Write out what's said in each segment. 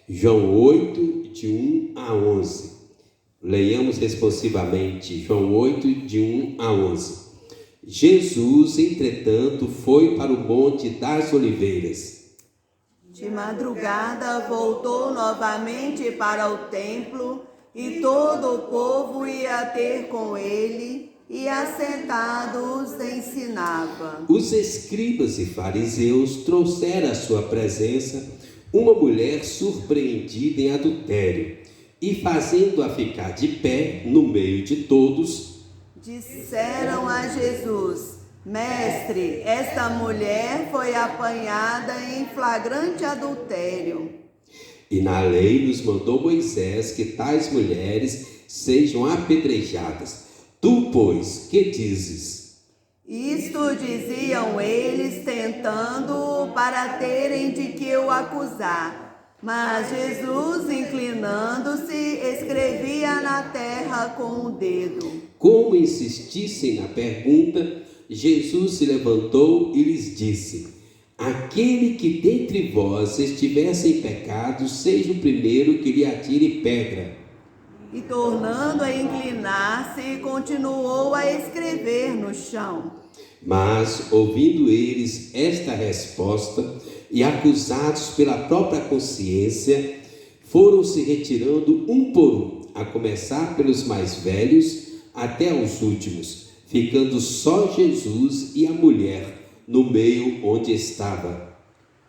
João 8, de 1 a 11. Leiamos responsivamente João 8, de 1 a 11. Jesus, entretanto, foi para o Monte das Oliveiras. De madrugada voltou novamente para o templo, e todo o povo ia ter com ele, e assentado os ensinava. Os escribas e fariseus trouxeram à sua presença uma mulher surpreendida em adultério, e fazendo-a ficar de pé no meio de todos, disseram a Jesus: Mestre, esta mulher foi apanhada em flagrante adultério. E na lei nos mandou Moisés que tais mulheres sejam apedrejadas. Tu, pois, que dizes? Isto diziam eles, tentando-o para terem de que o acusar. Mas Jesus, inclinando-se, escrevia na terra com o dedo. Como insistissem na pergunta, Jesus se levantou e lhes disse: Aquele que dentre vós estiver sem pecado, seja o primeiro que lhe atire pedra. E tornando a inclinar-se, continuou a escrever no chão. Mas, ouvindo eles esta resposta, e acusados pela própria consciência, foram se retirando um por um, a começar pelos mais velhos até os últimos, ficando só Jesus e a mulher no meio onde estava.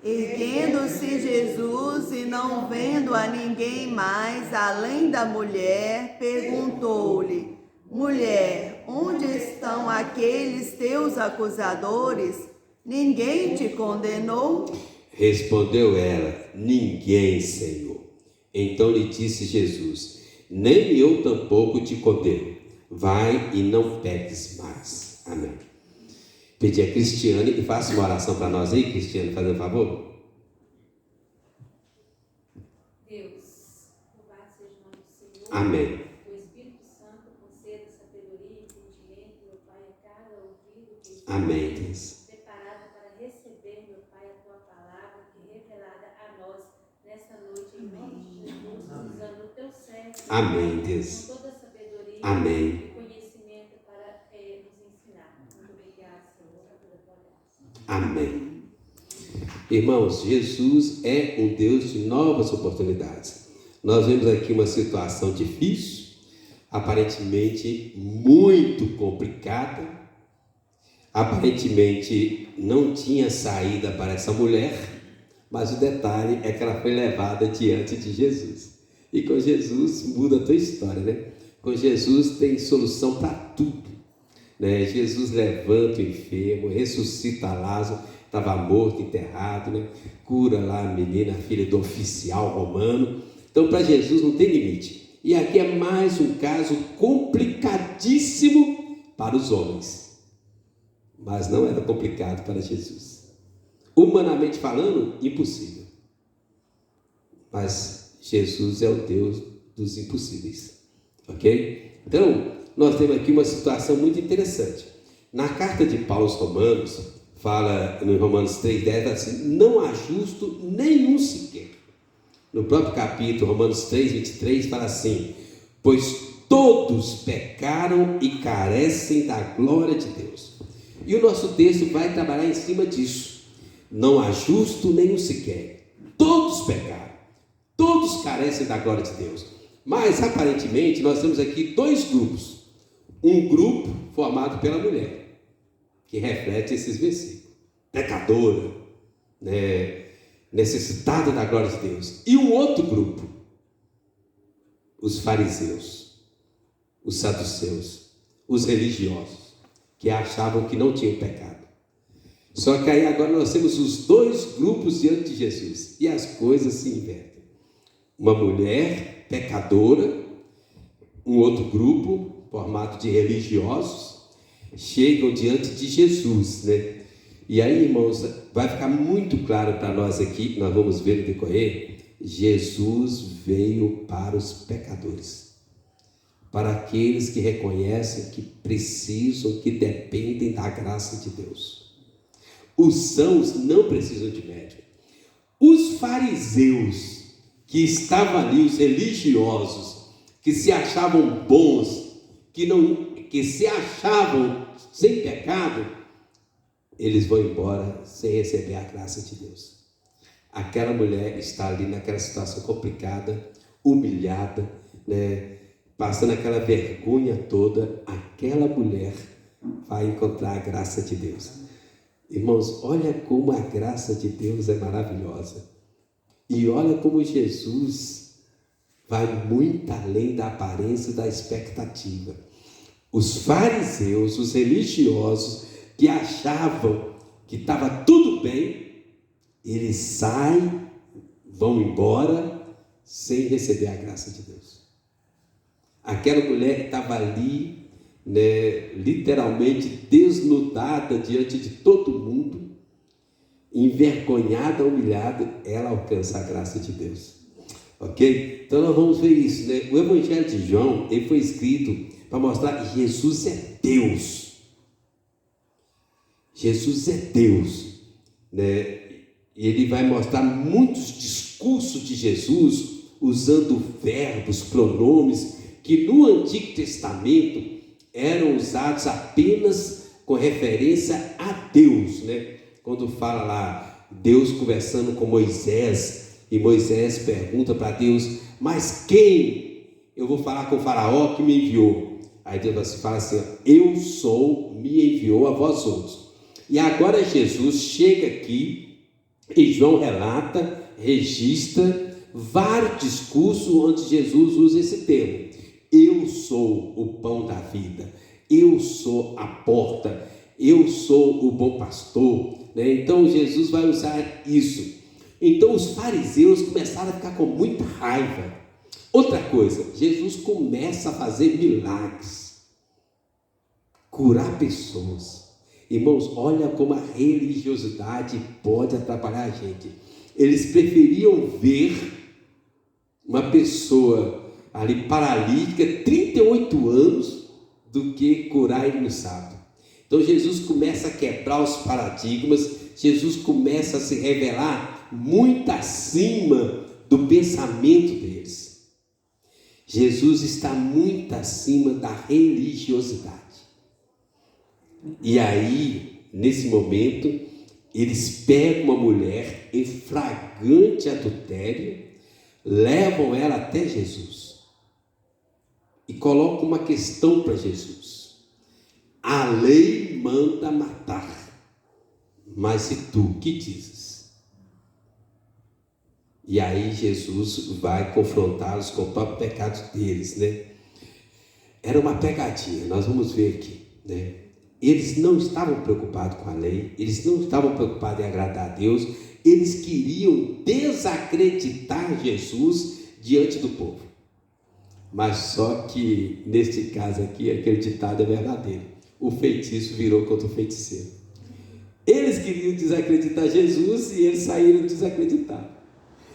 Erguendo-se Jesus e não vendo a ninguém mais além da mulher, perguntou-lhe: Mulher, onde estão aqueles teus acusadores? Ninguém te condenou? Respondeu ela: Ninguém, Senhor. Então lhe disse Jesus: Nem eu tampouco te condeno. Vai e não peques mais. Amém. Pedir a Cristiane que faça uma oração para nós aí, Cristiane, fazendo um favor. Deus, louvado seja o nome do Senhor. Amém. O Espírito Santo conceda sabedoria e entendimento, meu Pai, a cada ouvido que está Amém, Deus. preparado para receber, meu Pai, a tua palavra que é revelada a nós nesta noite, em nome de Jesus, usando o teu servo. Amém, Deus. Com toda a sabedoria Amém. e conhecimento para nos ensinar. Muito obrigada, Senhor, por toda a tua graça. Amém. Irmãos, Jesus é um Deus de novas oportunidades. Nós vemos aqui uma situação difícil, aparentemente muito complicada, aparentemente não tinha saída para essa mulher, mas o detalhe é que ela foi levada diante de Jesus. E com Jesus muda a tua história, né? Com Jesus tem solução para tudo, né? Jesus levanta o enfermo, ressuscita Lázaro, estava morto, enterrado, né? Cura lá a menina, a filha do oficial romano. Então para Jesus não tem limite. E aqui é mais um caso complicadíssimo para os homens, mas não era complicado para Jesus. Humanamente falando, impossível, mas Jesus é o Deus dos impossíveis, ok? Então, nós temos aqui uma situação muito interessante. Na carta de Paulo aos Romanos, fala no Romanos 3,10 assim: não há justo nenhum sequer. No próprio capítulo, Romanos 3,23, fala assim: pois todos pecaram e carecem da glória de Deus. E o nosso texto vai trabalhar em cima disso. Não há justo nenhum sequer. Todos pecaram. Todos carecem da glória de Deus. Mas, aparentemente, nós temos aqui dois grupos. Um grupo formado pela mulher, que reflete esses versículos. Pecadora, né? Necessitada da glória de Deus. E um outro grupo, os fariseus, os saduceus, os religiosos, que achavam que não tinham pecado. Só que aí agora nós temos os dois grupos diante de Jesus, e as coisas se invertem. Uma mulher pecadora, um outro grupo formado de religiosos, chegam diante de Jesus, né? E aí, irmãos, vai ficar muito claro para nós aqui, que nós vamos ver no decorrer, Jesus veio para os pecadores, para aqueles que reconhecem que precisam, que dependem da graça de Deus. Os sãos não precisam de médico. Os fariseus que estavam ali, os religiosos, que se achavam bons, que se achavam sem pecado, eles vão embora sem receber a graça de Deus. Aquela mulher está ali naquela situação complicada, humilhada, né? Passando aquela vergonha toda, aquela mulher vai encontrar a graça de Deus. Irmãos, olha como a graça de Deus é maravilhosa. E olha como Jesus vai muito além da aparência e da expectativa. Os fariseus, os religiosos, que achavam que estava tudo bem, eles saem, vão embora, sem receber a graça de Deus. Aquela mulher que estava ali, né, literalmente desnudada diante de todo mundo, envergonhada, humilhada, ela alcança a graça de Deus. Ok? Então nós vamos ver isso, né? O Evangelho de João, ele foi escrito para mostrar que Jesus é Deus. Jesus é Deus, né? E ele vai mostrar muitos discursos de Jesus usando verbos, pronomes que no Antigo Testamento eram usados apenas com referência a Deus, né? Quando fala lá, Deus conversando com Moisés, e Moisés pergunta para Deus, mas quem? Eu vou falar com o faraó que me enviou. Aí Deus fala assim, eu sou, me enviou a vós outros. E agora Jesus chega aqui, e João relata, registra vários discursos onde Jesus usa esse termo. Eu sou o pão da vida, eu sou a porta, eu sou o bom pastor, né? Então Jesus vai usar isso. Então os fariseus começaram a ficar com muita raiva. Outra coisa, Jesus começa a fazer milagres, curar pessoas. Irmãos, olha como a religiosidade pode atrapalhar a gente. Eles preferiam ver uma pessoa ali paralítica, 38 anos, do que curar ele no sábado. Então Jesus começa a quebrar os paradigmas, Jesus começa a se revelar muito acima do pensamento deles. Jesus está muito acima da religiosidade. E aí, nesse momento, eles pegam uma mulher em flagrante adultério, levam ela até Jesus e colocam uma questão para Jesus. A lei manda matar, mas e tu, que dizes? E aí Jesus vai confrontá-los com o próprio pecado deles, né? Era uma pegadinha, nós vamos ver aqui, né? Eles não estavam preocupados com a lei, eles não estavam preocupados em agradar a Deus, eles queriam desacreditar Jesus diante do povo. Mas só que, neste caso aqui, aquele ditado é verdadeiro. O feitiço virou contra o feiticeiro. Eles queriam desacreditar Jesus e eles saíram desacreditados.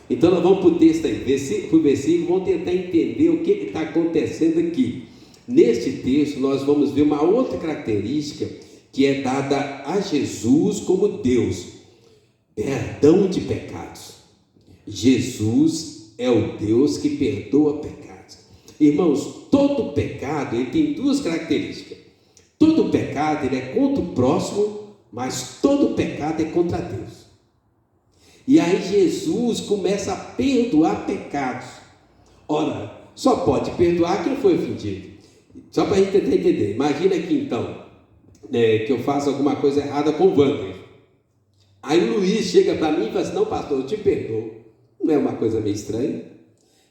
Então nós vamos para o texto aí, versículo por versículo, vamos tentar entender o que está acontecendo aqui. Neste texto nós vamos ver uma outra característica que é dada a Jesus como Deus: perdão de pecados. Jesus é o Deus que perdoa pecados. Irmãos, todo pecado ele tem duas características. Todo pecado ele é contra o próximo, mas todo pecado é contra Deus. E aí Jesus começa a perdoar pecados. Ora, só pode perdoar quem foi ofendido. Só para a gente tentar entender, imagina aqui então, que eu faço alguma coisa errada com o Wander. Aí o Luiz chega para mim e fala assim, não pastor, eu te perdoo. Não é uma coisa meio estranha?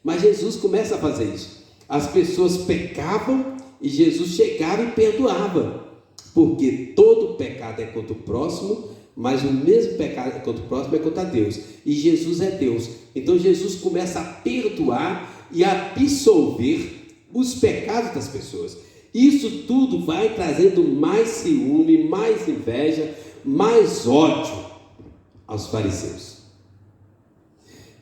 Mas Jesus começa a fazer isso. As pessoas pecavam e Jesus chegava e perdoava. Porque todo pecado é contra o próximo, mas o mesmo pecado contra o próximo é contra Deus. E Jesus é Deus. Então Jesus começa a perdoar e a absolver os pecados das pessoas. Isso tudo vai trazendo mais ciúme, mais inveja, mais ódio aos fariseus.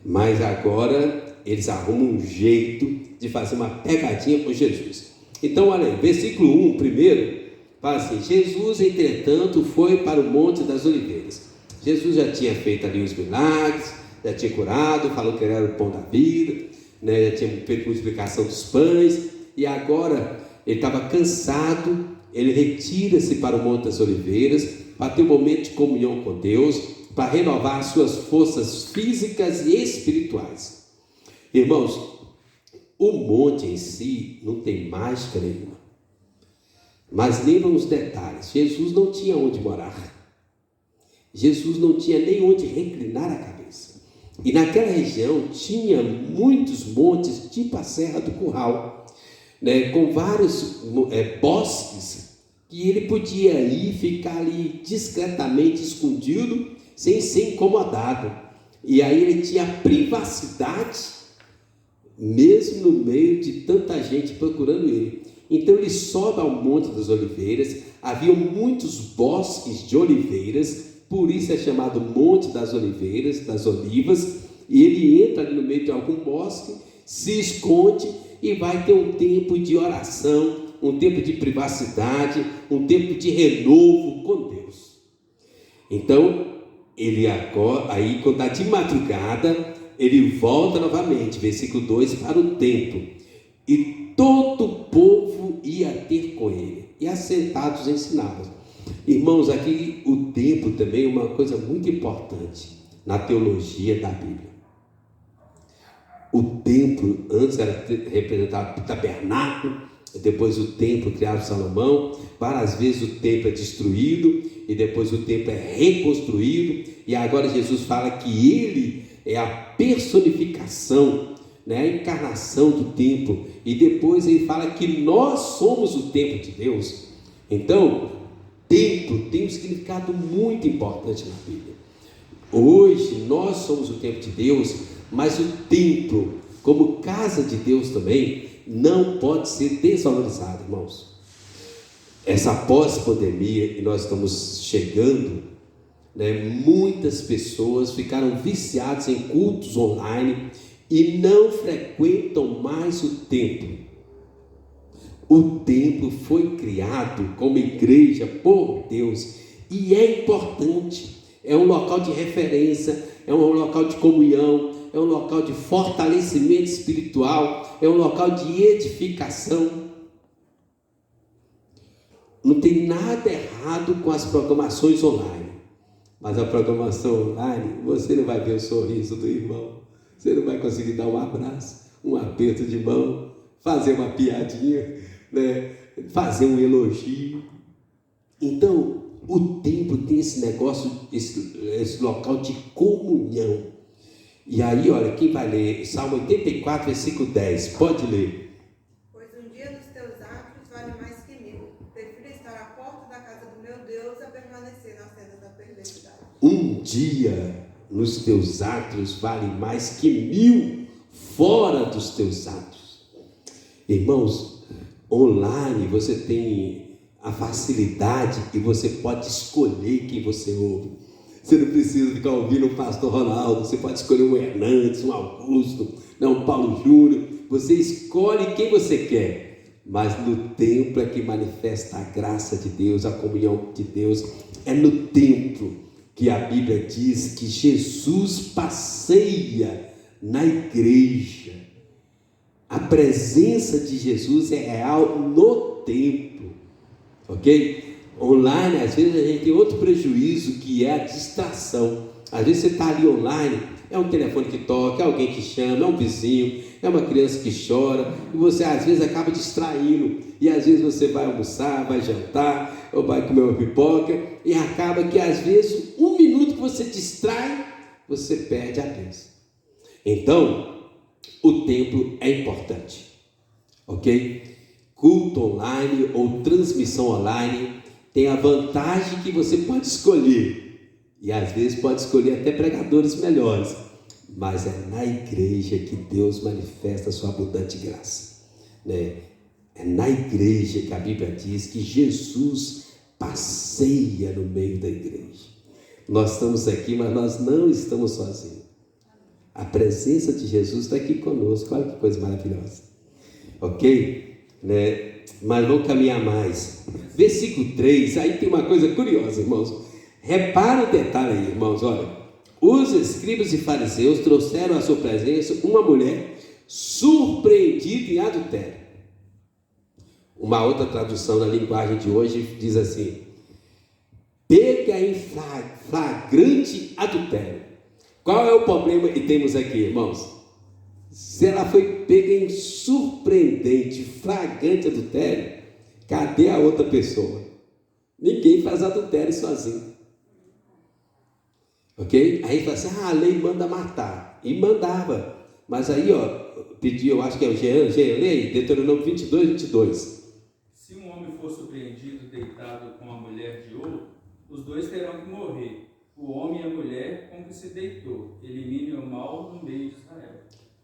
Mas agora eles arrumam um jeito de fazer uma pegadinha com Jesus. Então olha aí, versículo 1 primeiro, fala assim: Jesus entretanto foi para o Monte das Oliveiras. Jesus já tinha feito ali os milagres, já tinha curado, falou que ele era o pão da vida, né? Já tinha feito multiplicação dos pães, e agora ele estava cansado. Ele retira-se para o Monte das Oliveiras para ter um momento de comunhão com Deus, para renovar suas forças físicas e espirituais. Irmãos, o monte em si não tem mágica nenhuma, mas lembram os detalhes. Jesus não tinha onde morar, Jesus não tinha nem onde reclinar a cabeça, e naquela região tinha muitos montes, tipo a Serra do Curral, né, com vários bosques, que ele podia ir ficar ali discretamente escondido, sem ser incomodado. E aí ele tinha privacidade, mesmo no meio de tanta gente procurando ele. Então ele sobe ao Monte das Oliveiras. Havia muitos bosques de oliveiras, por isso é chamado Monte das Oliveiras, das Olivas. E ele entra ali no meio de algum bosque, se esconde e vai ter um tempo de oração, um tempo de privacidade, um tempo de renovo com Deus. Então, ele agora, aí quando está de madrugada, ele volta novamente, versículo 2, para o templo. E todo o povo ia ter com ele, e assentados ensinavam. Irmãos, aqui o templo também é uma coisa muito importante na teologia da Bíblia. O templo antes era representado por tabernáculo, depois o templo criado por Salomão. Várias vezes o templo é destruído e depois o templo é reconstruído, e agora Jesus fala que ele é a personificação, né, a encarnação do templo, e depois ele fala que nós somos o templo de Deus. Então, templo tem um significado muito importante na Bíblia. Hoje nós somos o templo de Deus, mas o templo, como casa de Deus também, não pode ser desvalorizado, irmãos. Essa pós-pandemia, e nós estamos chegando, né, muitas pessoas ficaram viciadas em cultos online e não frequentam mais o templo. O templo foi criado como igreja por Deus e é importante, é um local de referência, é um local de comunhão, é um local de fortalecimento espiritual, é um local de edificação. Não tem nada errado com as programações online, mas a programação online, você não vai ver o sorriso do irmão, você não vai conseguir dar um abraço, um aperto de mão, fazer uma piadinha, né? Fazer um elogio. Então, o templo tem esse negócio, esse local de comunhão. E aí, olha, quem vai ler? Salmo 84, versículo 10, pode ler. Pois um dia nos teus atos vale mais que 1000. Prefiro estar à porta da casa do meu Deus a permanecer nas sendas da perversidade. Um dia nos teus atos vale mais que 1000 fora dos teus atos. Irmãos, online você tem a facilidade e você pode escolher quem você ouve. Você não precisa ficar ouvindo o pastor Ronaldo, você pode escolher um Hernandes, um Augusto, um Paulo Júnior, você escolhe quem você quer, mas no templo é que manifesta a graça de Deus, a comunhão de Deus. É no templo que a Bíblia diz que Jesus passeia na igreja. A presença de Jesus é real no templo, ok? Online, às vezes a gente tem outro prejuízo, que é a distração. Às vezes você está ali online, é um telefone que toca, é alguém que chama, é um vizinho, é uma criança que chora, e você às vezes acaba distraindo, e às vezes você vai almoçar, vai jantar, ou vai comer uma pipoca, e acaba que às vezes 1 minuto que você distrai, você perde a bênção. Então, o templo é importante, ok? Culto online ou transmissão online tem a vantagem que você pode escolher, e às vezes pode escolher até pregadores melhores, mas é na igreja que Deus manifesta a sua abundante graça, né? É na igreja que a Bíblia diz que Jesus passeia no meio da igreja. Nós estamos aqui, mas nós não estamos sozinhos. A presença de Jesus está aqui conosco. Olha que coisa maravilhosa, ok? Né? Mas vamos caminhar mais. Versículo 3, aí tem uma coisa curiosa, irmãos. Repara o detalhe aí, irmãos, olha. os escribas e fariseus trouxeram à sua presença uma mulher surpreendida em adultério. Uma outra tradução na linguagem de hoje diz assim: pega em flagrante adultério. Qual é o problema que temos aqui, irmãos? Se ela foi pega em surpreendente, flagrante adultério, cadê a outra pessoa? Ninguém faz adultério sozinho. Ok? Aí fala assim, a lei manda matar. E mandava. Mas aí, pediu, eu acho que é o Jean lei, Deuteronômio 22, 22. Se um homem for surpreendido deitado com a mulher de outro, os dois terão que morrer. O homem e a mulher com que se deitou. Elimine o mal no meio de Israel.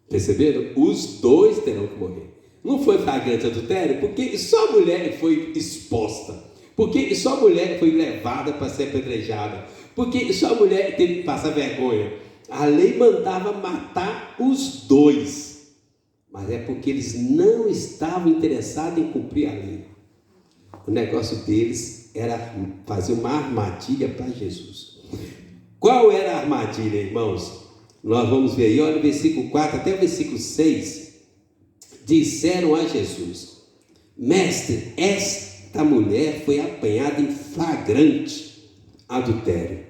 Perceberam? Os dois terão que morrer. Não foi flagrante adultério, porque só a mulher foi exposta. Porque só a mulher foi levada para ser apedrejada. Porque só a mulher teve que passar vergonha. A lei mandava matar os dois. Mas é porque eles não estavam interessados em cumprir a lei. O negócio deles era fazer uma armadilha para Jesus. Qual era a armadilha, irmãos? Nós vamos ver aí, olha o versículo 4 até o versículo 6. Disseram a Jesus: Mestre, esta mulher foi apanhada em flagrante adultério.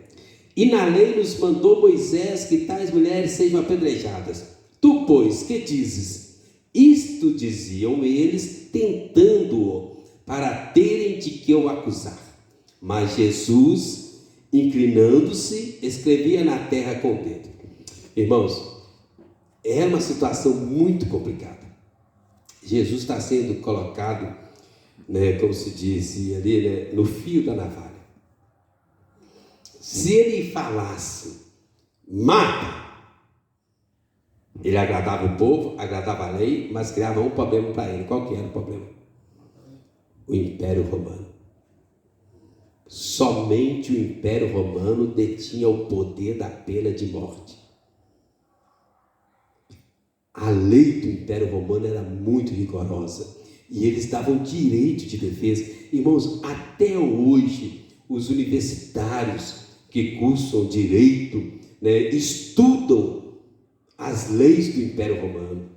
E na lei nos mandou Moisés que tais mulheres sejam apedrejadas. Tu, pois, que dizes? Isto diziam eles, tentando-o, para terem de que o acusar. Mas Jesus, inclinando-se, escrevia na terra com o dedo. Irmãos, é uma situação muito complicada. Jesus está sendo colocado, como se diz ali, no fio da navalha. Se ele falasse, mata, ele agradava o povo, agradava a lei, mas criava um problema para ele. Qual que era o problema? O Império Romano. Somente o Império Romano detinha o poder da pena de morte. A lei do Império Romano era muito rigorosa e eles davam direito de defesa. Irmãos, até hoje, os universitários que cursam direito, estudam as leis do Império Romano,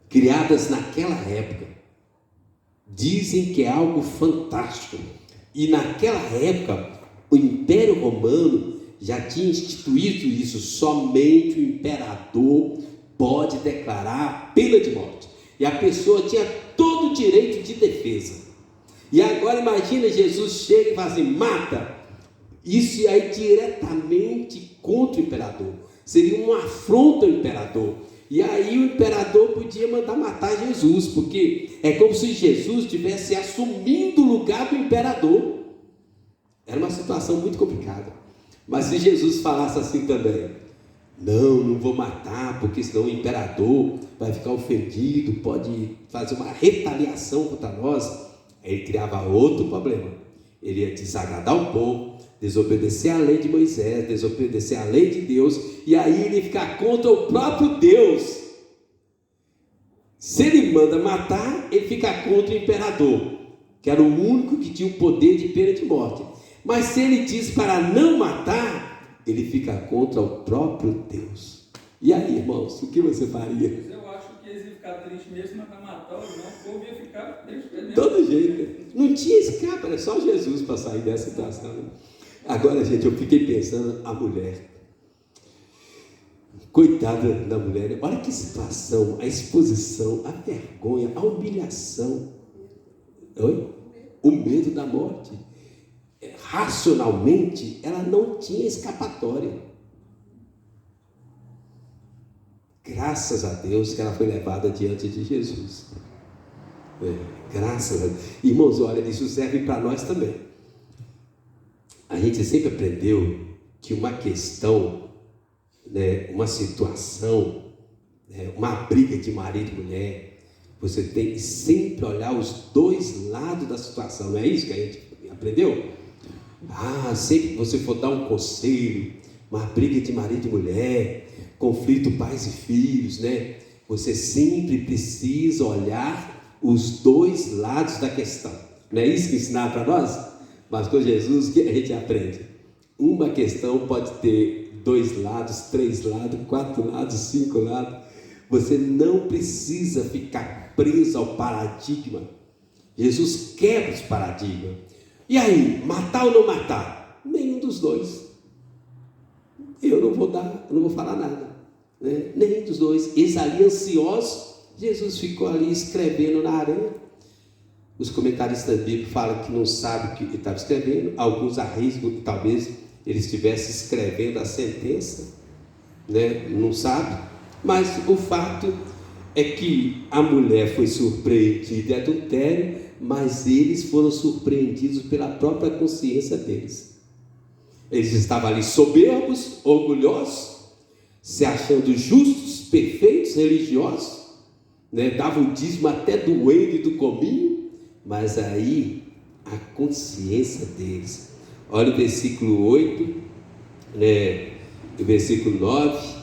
criadas naquela época. Dizem que é algo fantástico. E naquela época, o Império Romano já tinha instituído isso. Somente o imperador pode declarar pena de morte. E a pessoa tinha todo o direito de defesa. E agora imagina, Jesus chega e fala assim, mata. Isso aí diretamente contra o imperador. Seria uma afronta ao imperador. E aí o imperador podia mandar matar Jesus, porque é como se Jesus estivesse assumindo o lugar do imperador. Era uma situação muito complicada. Mas se Jesus falasse assim também, não vou matar, porque senão o imperador vai ficar ofendido, pode fazer uma retaliação contra nós. Aí ele criava outro problema. Ele ia desagradar o povo, desobedecer a lei de Moisés, desobedecer a lei de Deus, e aí ele ia ficar contra o próprio Deus. Se ele manda matar, ele fica contra o imperador, que era o único que tinha o poder de pena de morte. Mas se ele diz para não matar, ele fica contra o próprio Deus. E aí, irmãos, o que você faria? Eu acho que eles iam ficar tristes mesmo, mas matar ou não, o povo ia ficar triste mesmo. Todo jeito. Não tinha escape, era só Jesus para sair dessa situação. Agora, gente, eu fiquei pensando, a mulher. Coitada da mulher. Olha que situação, a exposição, a vergonha, a humilhação. Oi? O medo da morte. Racionalmente, ela não tinha escapatória. Graças a Deus que ela foi levada diante de Jesus. Graças a Deus. Irmãos, olha, isso serve para nós também. A gente sempre aprendeu que uma questão, uma situação, uma briga de marido e mulher, você tem que sempre olhar os dois lados da situação. Não é isso que a gente aprendeu? Sempre que você for dar um conselho, uma briga de marido e mulher, conflito pais e filhos, você sempre precisa olhar os dois lados da questão. Não é isso que ensinaram para nós? Mas com Jesus, o que a gente aprende? Uma questão pode ter 2 lados, 3 lados, 4 lados, 5 lados. Você não precisa ficar preso ao paradigma. Jesus quebra os paradigmas. E aí, matar ou não matar? Nenhum dos dois. Eu não vou falar nada, né? Nenhum dos dois. Eles ali ansiosos, Jesus ficou ali escrevendo na areia. Os comentaristas da Bíblia falam que não sabem o que ele estava escrevendo. Alguns arriscam que talvez ele estivesse escrevendo a sentença, né? Não sabe. Mas o fato é que a mulher foi surpreendida em adultério, mas eles foram surpreendidos pela própria consciência deles. Eles estavam ali soberbos, orgulhosos, se achando justos, perfeitos, religiosos, né? Davam o dízimo até do endo e do cominho, mas aí a consciência deles. Olha o versículo 8, né? O versículo 9,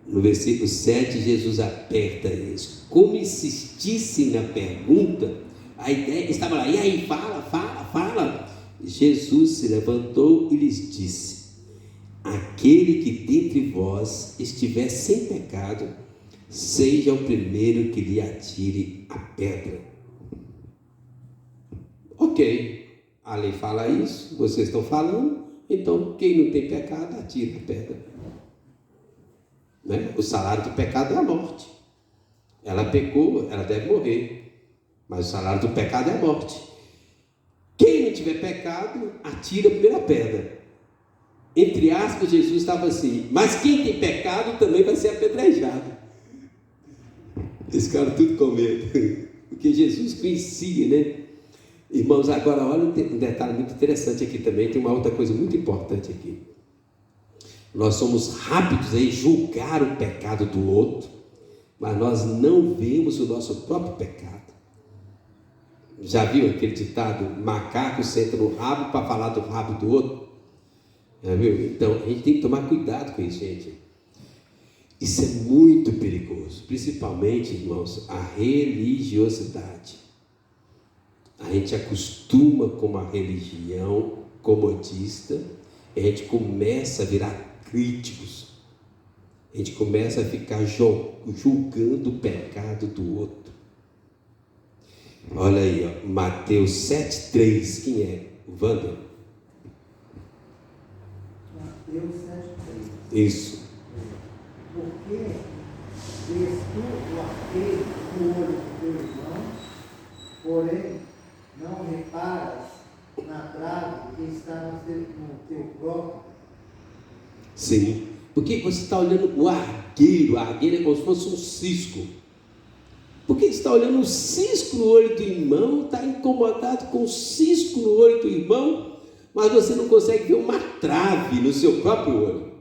no versículo 7, Jesus aperta eles. Como insistissem na pergunta, a ideia estava lá, e aí, fala. Jesus se levantou e lhes disse: aquele que dentre vós estiver sem pecado, seja o primeiro que lhe atire a pedra. Ok, a lei fala isso, vocês estão falando, então quem não tem pecado, atira a pedra. Né? O salário do pecado é a morte. Ela pecou, ela deve morrer, mas o salário do pecado é a morte. Quem não tiver pecado, atira a primeira pedra. Entre aspas, Jesus estava assim, mas quem tem pecado também vai ser apedrejado. Esse cara tudo com medo, porque Jesus conhecia, né? Irmãos, agora olha um detalhe muito interessante aqui também, tem uma outra coisa muito importante aqui. Nós somos rápidos em julgar o pecado do outro, mas nós não vemos o nosso próprio pecado. Já viu aquele ditado, macaco senta no rabo para falar do rabo do outro? Já viu? Então, a gente tem que tomar cuidado com isso, gente. Isso é muito perigoso, principalmente, irmãos, a religiosidade. A gente acostuma com uma religião comodista, e a gente começa a virar críticos. A gente começa a ficar julgando o pecado do outro. Olha aí, ó, Mateus 7,3. Quem é? O Wander? Mateus 7,3. Isso. Porque vês tu o arqueiro no olho do teu irmão, porém não reparas na trave que está no teu próprio? Sim, porque você está olhando o argueiro é como se fosse um cisco. Porque você está olhando o cisco no olho do irmão, está incomodado com o cisco no olho do irmão, mas você não consegue ver uma trave no seu próprio olho.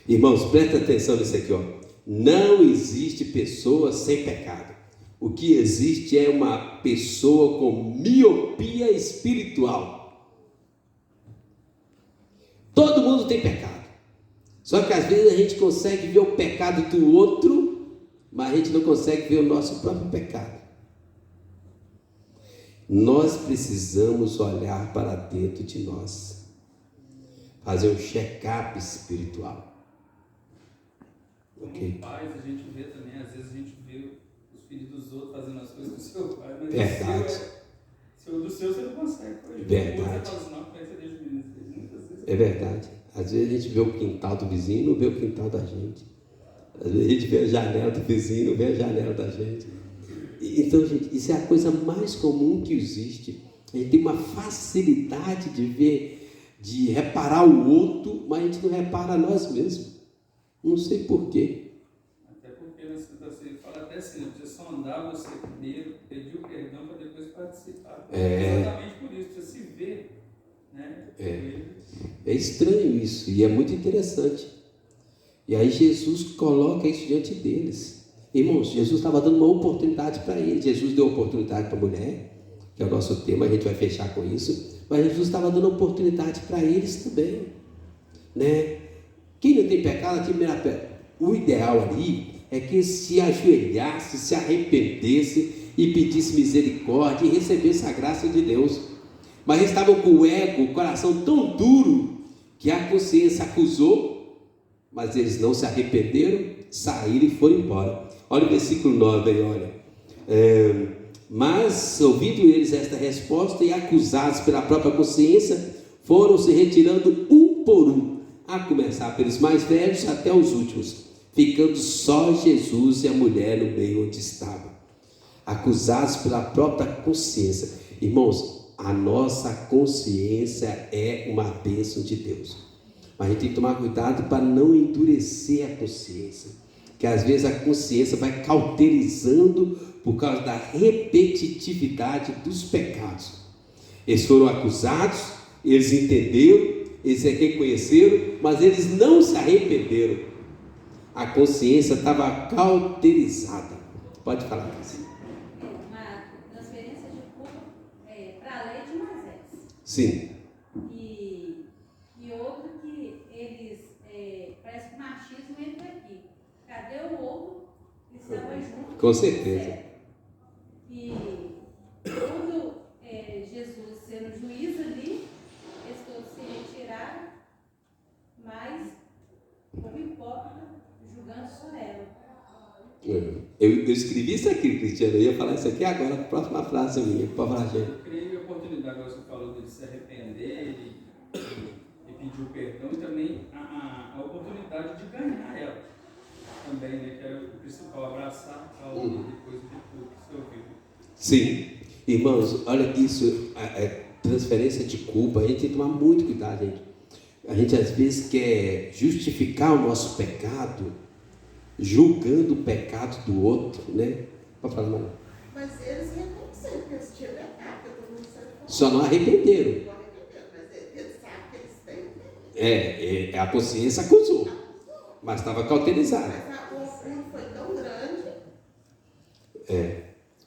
Irmãos, presta atenção nisso aqui, ó. Não existe pessoa sem pecado. O que existe é uma pessoa com miopia espiritual. Todo mundo tem pecado. Só que às vezes a gente consegue ver o pecado do outro, mas a gente não consegue ver o nosso próprio pecado. Nós precisamos olhar para dentro de nós, fazer um check-up espiritual. Como pais, a gente vê também, às vezes a gente vê os filhos dos outros fazendo as coisas do seu pai, mas verdade. Se o do seu você não consegue corrigir. Verdade. Você fala assim, não, como é que você deixa o menino fazer? Muitas vezes. É verdade. Às vezes a gente vê o quintal do vizinho, não vê o quintal da gente. Às vezes a gente vê a janela do vizinho, não vê a janela da gente. Então, gente, isso é a coisa mais comum que existe. A gente tem uma facilidade de ver, de reparar o outro, mas a gente não repara nós mesmos. Não sei porquê. Até porque você fala até assim, você só andar você primeiro, pedir o perdão para depois participar. Exatamente por isso, você se vê, né? É estranho isso, e é muito interessante. E aí Jesus coloca isso diante deles. Irmãos, Jesus estava dando uma oportunidade para eles. Jesus deu oportunidade para a mulher, que é o nosso tema, a gente vai fechar com isso. Mas Jesus estava dando oportunidade para eles também, né? Quem não tem pecado, aqui primeira pedra. O ideal ali é que se ajoelhasse, se arrependesse e pedisse misericórdia e recebesse a graça de Deus. Mas eles estavam com o ego, o coração tão duro, que a consciência acusou, mas eles não se arrependeram, saíram e foram embora. Olha o versículo 9 aí, olha. Mas, ouvindo eles esta resposta e acusados pela própria consciência, foram se retirando um por um, a começar pelos mais velhos até os últimos, ficando só Jesus e a mulher no meio onde estavam, acusados pela própria consciência. Irmãos, a nossa consciência é uma bênção de Deus, mas a gente tem que tomar cuidado para não endurecer a consciência, que às vezes a consciência vai cauterizando por causa da repetitividade dos pecados. Eles foram acusados, eles entenderam, eles reconheceram, mas eles não se arrependeram. A consciência estava cauterizada. Pode falar, Cassi. Uma transferência de culpa para a lei de Moisés. Sim. E outro que eles, parece que o machismo entra aqui. Cadê o outro que estava junto? Com certeza. E quando Jesus sendo juiz ali, eles todos se retiraram, mas como hipócrita, julgando só ela. Eu escrevi isso aqui, Cristiano. Eu ia falar isso aqui agora, a próxima frase minha. Pode falar, gente. Eu creio que a oportunidade, agora você falou dele se arrepender e pedir o perdão, e também a oportunidade de ganhar ela. Também, né? Que era o principal, abraçar a outra depois de tudo que você ouviu. Sim. Irmãos, olha isso, transferência de culpa. A gente tem que tomar muito cuidado, gente. A gente às vezes quer justificar o nosso pecado julgando o pecado do outro, né? Pode falar, Maria. Mas eles reconheceram que eles tinham pecado, porque todo mundo sabe falar. Só não arrependeram. Não arrependeram, mas eles sabem que eles têm. A consciência acusou, mas estava cauterizada. Mas o orgulho foi tão grande.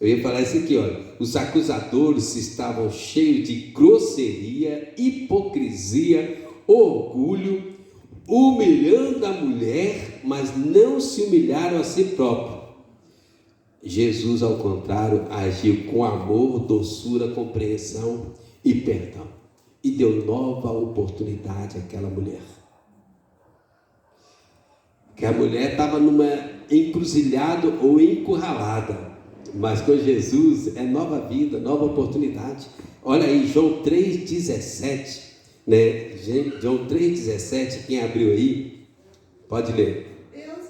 Eu ia falar isso aqui, olha. Os acusadores estavam cheios de grosseria, hipocrisia, orgulho, humilhando a mulher, mas não se humilharam a si próprio. Jesus, ao contrário, agiu com amor, doçura, compreensão e perdão, e deu nova oportunidade àquela mulher. Que a mulher estava numa encruzilhada ou encurralada, mas com Jesus é nova vida, nova oportunidade. Olha aí, João 3,17, né? João 3,17, quem abriu aí, pode ler. Deus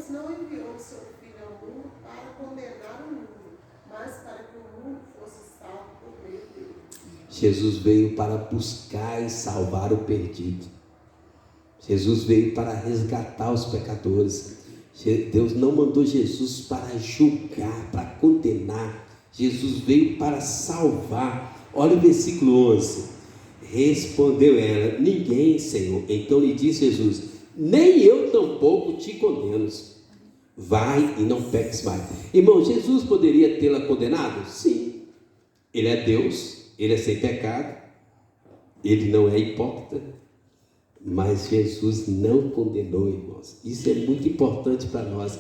não enviou o seu Filho ao mundo para condenar o mundo, mas para que o mundo fosse salvo por meio dele. Jesus veio para buscar e salvar o perdido. Jesus veio para resgatar os pecadores. Deus não mandou Jesus para julgar, para condenar. Jesus veio para salvar. Olha o versículo 11. Respondeu ela: ninguém, Senhor. Então lhe disse Jesus: nem eu tampouco te condeno. Vai e não peques mais. Irmão, Jesus poderia tê-la condenado? Sim. Ele é Deus, ele é sem pecado, ele não é hipócrita. Mas Jesus não condenou, irmãos. Isso é muito importante para nós.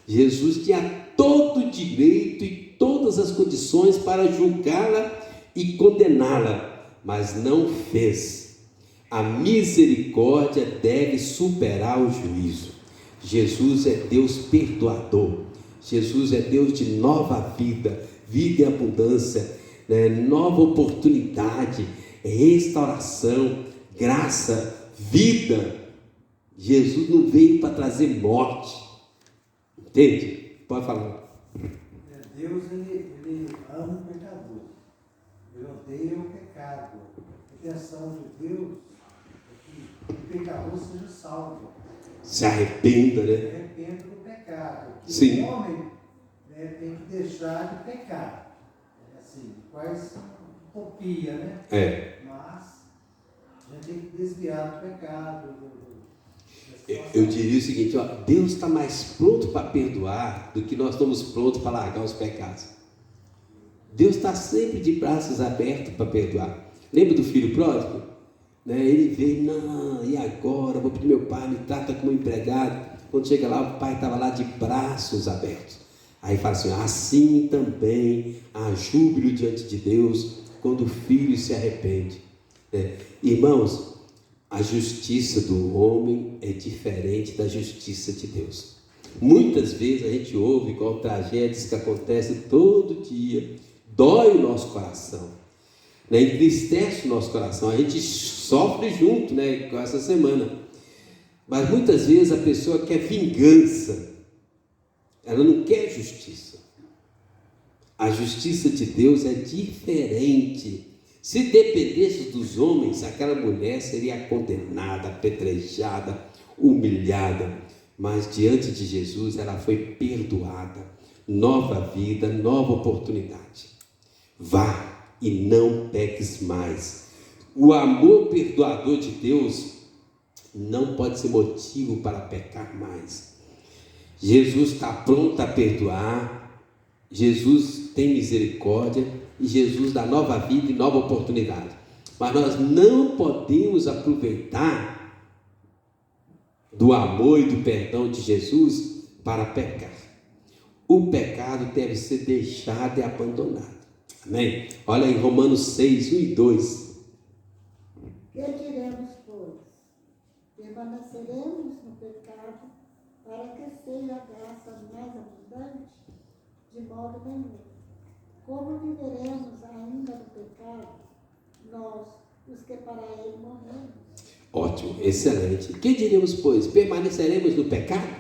Jesus tinha todo o direito e todas as condições para julgá-la e condená-la, mas não fez. A misericórdia deve superar o juízo. Jesus é Deus perdoador. Jesus é Deus de nova vida, vida em abundância, né? Nova oportunidade, restauração, graça, vida. Jesus não veio para trazer morte. Entende? Pode falar. Deus, ele ama o pecador. Ele odeia o pecado. A intenção de Deus é que o pecador seja salvo. Se arrependa, né? Se arrependa do pecado. Que Sim. o homem, né, tem que deixar de pecar. Assim, quase utopia, né? Mas a gente tem que desviar do pecado. Eu diria o seguinte, ó, Deus está mais pronto para perdoar do que nós estamos prontos para largar os pecados. Deus está sempre de braços abertos para perdoar. Lembra do filho pródigo? Né? Ele veio, não, e agora? Vou pedir meu pai, me trata como empregado. Quando chega lá, o pai estava lá de braços abertos. Aí fala assim: assim também há júbilo diante de Deus quando o filho se arrepende. Irmãos, a justiça do homem é diferente da justiça de Deus. Muitas vezes a gente ouve igual tragédias que acontecem todo dia, dói o nosso coração, né? Entristece o nosso coração, a gente sofre junto, né, com essa semana. Mas muitas vezes a pessoa quer vingança, ela não quer justiça. A justiça de Deus é diferente. Se dependesse dos homens, aquela mulher seria condenada, apedrejada, humilhada. Mas diante de Jesus ela foi perdoada. Nova vida, nova oportunidade. Vá e não peques mais. O amor perdoador de Deus não pode ser motivo para pecar mais. Jesus está pronto a perdoar. Jesus tem misericórdia e Jesus dá nova vida e nova oportunidade. Mas nós não podemos aproveitar do amor e do perdão de Jesus para pecar. O pecado deve ser deixado e abandonado. Amém? Olha em Romanos 6, 1 e 2. Que diremos, pois? Permaneceremos no pecado para que seja a graça mais abundante? De modo nenhum. Como viveremos ainda no pecado, nós, os que para ele morremos? Ótimo, excelente. Que diremos, pois? Permaneceremos no pecado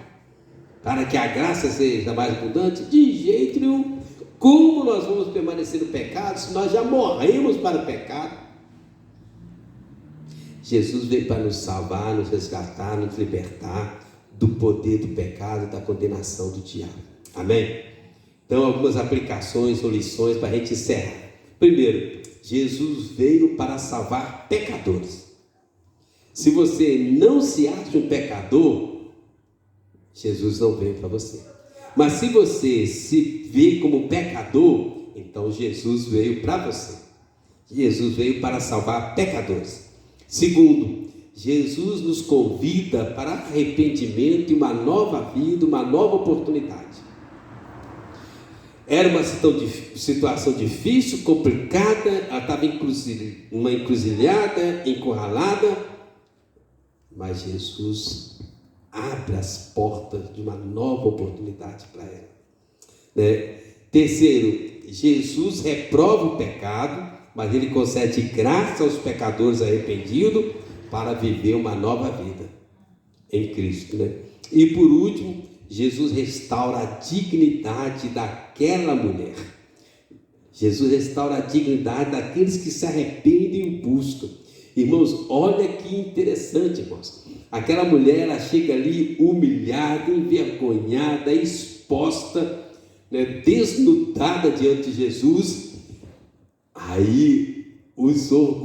para que a graça seja mais abundante? De jeito nenhum. Como nós vamos permanecer no pecado se nós já morremos para o pecado? Jesus veio para nos salvar, nos resgatar, nos libertar do poder do pecado e da condenação do diabo. Amém? Então, algumas aplicações ou lições para a gente encerrar. Primeiro, Jesus veio para salvar pecadores. Se você não se acha um pecador, Jesus não veio para você. Mas se você se vê como pecador, então Jesus veio para você. Jesus veio para salvar pecadores. Segundo, Jesus nos convida para arrependimento e uma nova vida, uma nova oportunidade. Era uma situação difícil, complicada, ela estava uma encruzilhada, encurralada, mas Jesus abre as portas de uma nova oportunidade para ela. Né? Terceiro, Jesus reprova o pecado, mas ele concede graça aos pecadores arrependidos para viver uma nova vida em Cristo. Né? E por último, Jesus restaura a dignidade daquela mulher. Jesus restaura a dignidade daqueles que se arrependem e o buscam. Irmãos, olha que interessante, irmãos. Aquela mulher, ela chega ali humilhada, envergonhada, exposta, né, desnudada diante de Jesus. Aí os orgulhosos